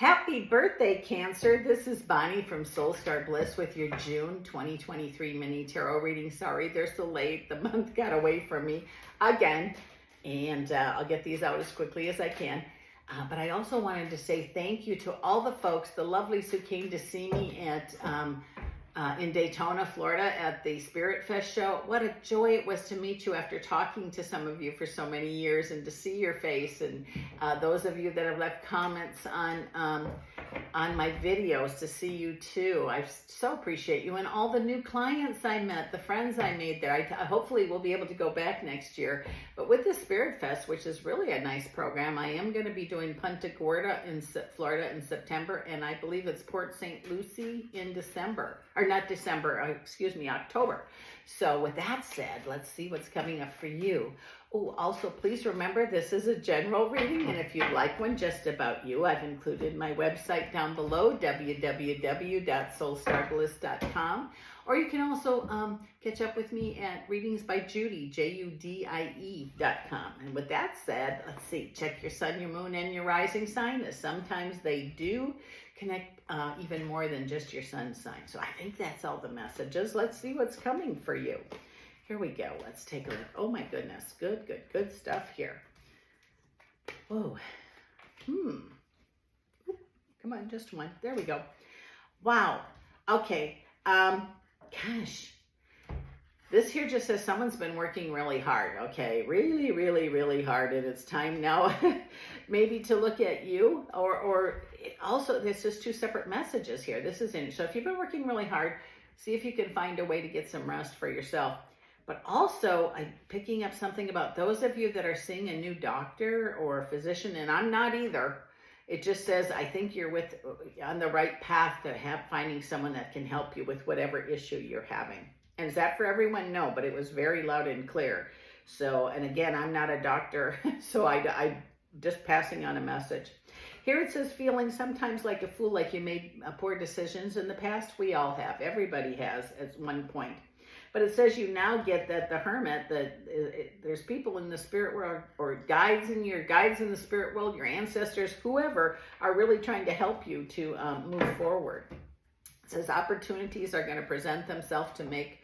Happy birthday, Cancer. This is Bonnie from Soul Star Bliss with your June 2023 mini tarot reading. Sorry, they're so late. The month got away from me again, and I'll get these out as quickly as I can. But I also wanted to say thank you to all the folks, the lovelies who came to see me at in Daytona, Florida at the Spirit Fest show. What a joy it was to meet you after talking to some of you for so many years and to see your face, and those of you that have left comments on my videos, to see you too. I so appreciate you, and all the new clients I met, the friends I made there. I hopefully will be able to go back next year. But with the Spirit Fest, which is really a nice program, I am going to be doing Punta Gorda in Florida in September, and I believe it's Port St. Lucie in December. Or not December, excuse me, October. So with that said, let's see what's coming up for you. Oh, also, please remember, this is a general reading, and if you'd like one just about you, I've included my website down below, www.soulstarbliss.com, or you can also catch up with me at Readings by Judy, JUDIE.com. And with that said, let's see, check your sun, your moon, and your rising sign, as sometimes they do connect even more than just your sun sign. So I think that's all the messages. Let's see what's coming for you. Here we go. Let's take a look. Oh my goodness. Good stuff here. Whoa. Come on, just one. There we go. Wow. Okay. Gosh. This here just says someone's been working really hard. Okay. Really hard. And it's time now maybe to look at you, or also there's just two separate messages here. This is in. So if you've been working really hard, see if you can find a way to get some rest for yourself. But also, I'm picking up something about those of you that are seeing a new doctor or a physician, and I'm not either. It just says, I think you're on the right path to finding someone that can help you with whatever issue you're having. And is that for everyone? No, but it was very loud and clear. So, and again, I'm not a doctor, so I just passing on a message. Here it says, feeling sometimes like a fool, like you made poor decisions in the past. We all have. Everybody has at one point. But it says you now get that the Hermit, there's people in the spirit world, or guides in the spirit world, your ancestors, whoever, are really trying to help you to move forward. It says opportunities are going to present themselves to make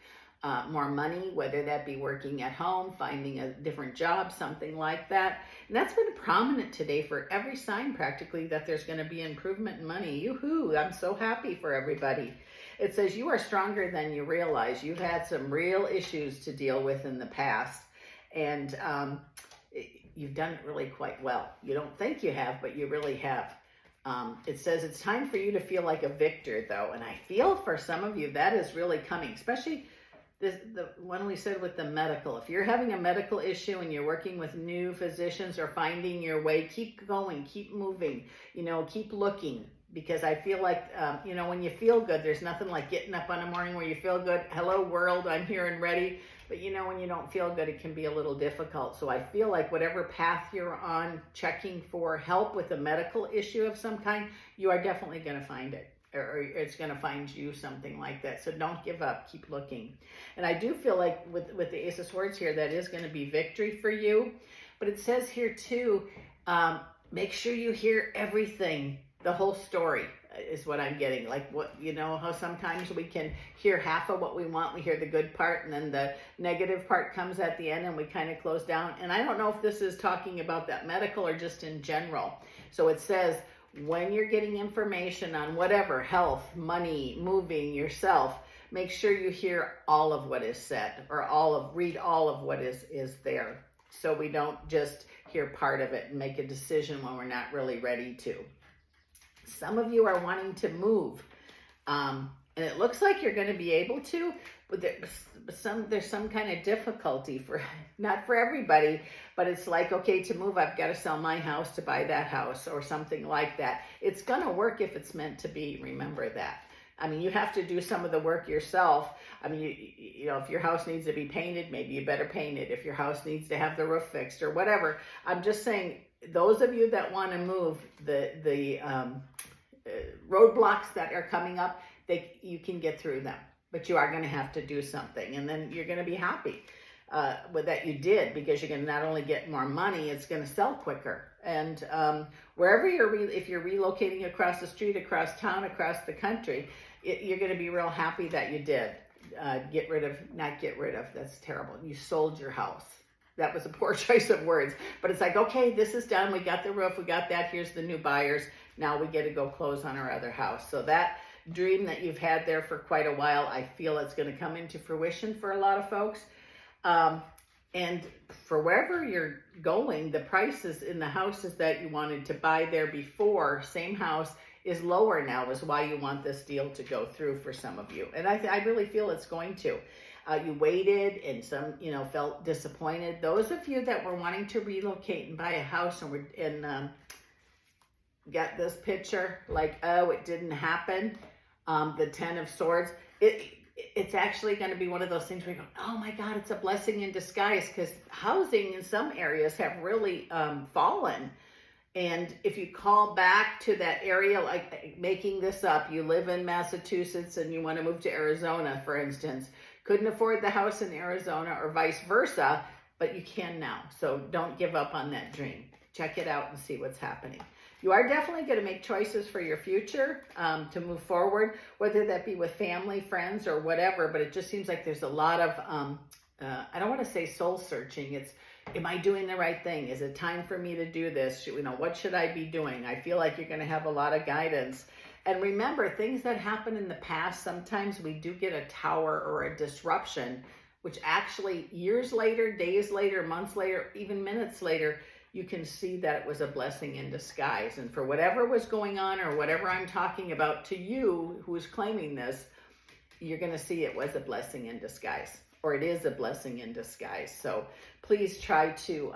more money, whether that be working at home, finding a different job, something like that. And that's been prominent today for every sign practically, that there's going to be improvement in money. Yoo-hoo! I'm so happy for everybody. It says you are stronger than you realize. You've had some real issues to deal with in the past, and you've done it really quite well. You don't think you have, but you really have. It says it's time for you to feel like a victor, though, and I feel for some of you that is really coming, especially the one we said with the medical. If you're having a medical issue and you're working with new physicians or finding your way, keep going, keep moving, keep looking. Because I feel like, when you feel good, there's nothing like getting up on a morning where you feel good. Hello, world, I'm here and ready. But, when you don't feel good, it can be a little difficult. So I feel like whatever path you're on, checking for help with a medical issue of some kind, you are definitely going to find it. Or it's going to find you, something like that. So don't give up. Keep looking. And I do feel like with the Ace of Swords here, that is going to be victory for you. But it says here, too, make sure you hear everything. The whole story is what I'm getting. Like how sometimes we can hear half of what we want. We hear the good part, and then the negative part comes at the end, and we kind of close down. And I don't know if this is talking about that medical or just in general. So it says, when you're getting information on whatever, health, money, moving, yourself, make sure you hear all of what is said, or read all of what is there. So we don't just hear part of it and make a decision when we're not really ready to. Some of you are wanting to move, and it looks like you're going to be able to, but there's some kind of difficulty not for everybody, but it's like, okay, to move, I've got to sell my house to buy that house or something like that. It's going to work if it's meant to be. Remember that. I mean, you have to do some of the work yourself. I mean, if your house needs to be painted, maybe you better paint it. If your house needs to have the roof fixed or whatever, I'm just saying, those of you that want to move, the roadblocks that are coming up, you can get through them, but you are going to have to do something, and then you're going to be happy with that you did, because you're going to not only get more money, it's going to sell quicker And wherever if you're relocating across the street, across town, across the country, you're going to be real happy that you did. Not get rid of, that's terrible. You sold your house. That was a poor choice of words, but it's like, okay, this is done. We got the roof, we got that. Here's the new buyers. Now we get to go close on our other house. So that dream that you've had there for quite a while, I feel it's going to come into fruition for a lot of folks. And for wherever you're going, the prices in the houses that you wanted to buy there before, same house, is lower now, is why you want this deal to go through for some of you. And I really feel it's going to. You waited and some, felt disappointed. Those of you that were wanting to relocate and buy a house and got this picture, like, oh, it didn't happen, the 10 of Swords, it's actually going to be one of those things where you go, oh my God, it's a blessing in disguise, because housing in some areas have really fallen. And if you call back to that area, like making this up, you live in Massachusetts and you want to move to Arizona, for instance, couldn't afford the house in Arizona or vice versa, but you can now. So don't give up on that dream. Check it out and see what's happening. You are definitely going to make choices for your future to move forward, whether that be with family, friends, or whatever. But it just seems like there's a lot of, I don't want to say soul searching. It's, am I doing the right thing? Is it time for me to do this? What should I be doing? I feel like you're going to have a lot of guidance. And remember, things that happen in the past, sometimes we do get a tower or a disruption, which actually years later, days later, months later, even minutes later, you can see that it was a blessing in disguise. And for whatever was going on or whatever I'm talking about to you who is claiming this, you're going to see it was a blessing in disguise, or it is a blessing in disguise. So please try to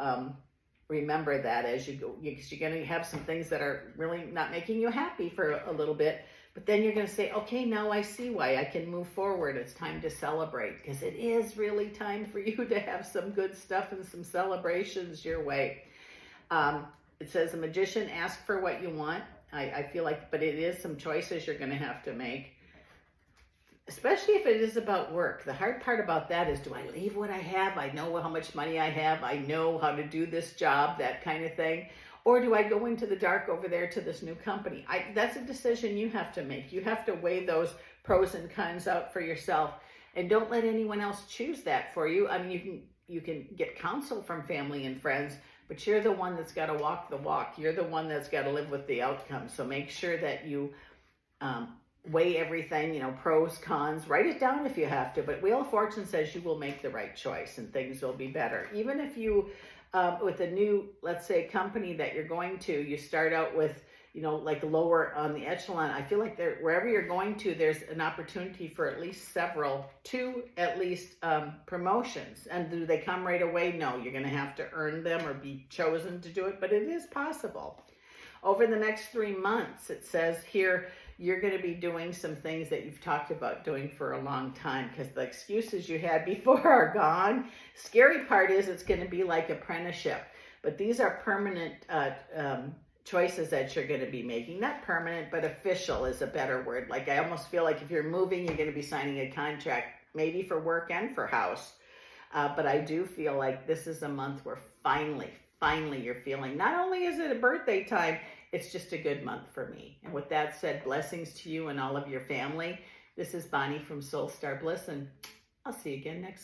remember that as you go, because you're going to have some things that are really not making you happy for a little bit, but then you're going to say, okay, now I see why I can move forward. It's time to celebrate, because it is really time for you to have some good stuff and some celebrations your way. It says, a magician, ask for what you want. I feel like, but it is some choices you're going to have to make, especially if it is about work. The hard part about that is, do I leave what I have? I know how much money I have. I know how to do this job, that kind of thing. Or do I go into the dark over there to this new company? That's a decision you have to make. You have to weigh those pros and cons out for yourself, and don't let anyone else choose that for you. I mean, you can get counsel from family and friends, but you're the one that's got to walk the walk. You're the one that's got to live with the outcome. So make sure that you weigh everything, pros, cons, write it down if you have to. But Wheel of Fortune says you will make the right choice and things will be better. Even if you, with a new, let's say, company that you're going to, you start out with, like lower on the echelon. I feel like wherever you're going to, there's an opportunity for at least two promotions. And do they come right away? No, you're going to have to earn them or be chosen to do it, but it is possible. Over the next 3 months, it says here, you're going to be doing some things that you've talked about doing for a long time, because the excuses you had before are gone. Scary part is it's going to be like apprenticeship, but these are permanent choices that you're going to be making. Not permanent, but official is a better word. Like, I almost feel like if you're moving, you're going to be signing a contract, maybe for work and for house. But I do feel like this is a month where finally you're feeling, not only is it a birthday time, it's just a good month for me. And with that said, blessings to you and all of your family. This is Bonnie from Soul Star Bliss, and I'll see you again next week.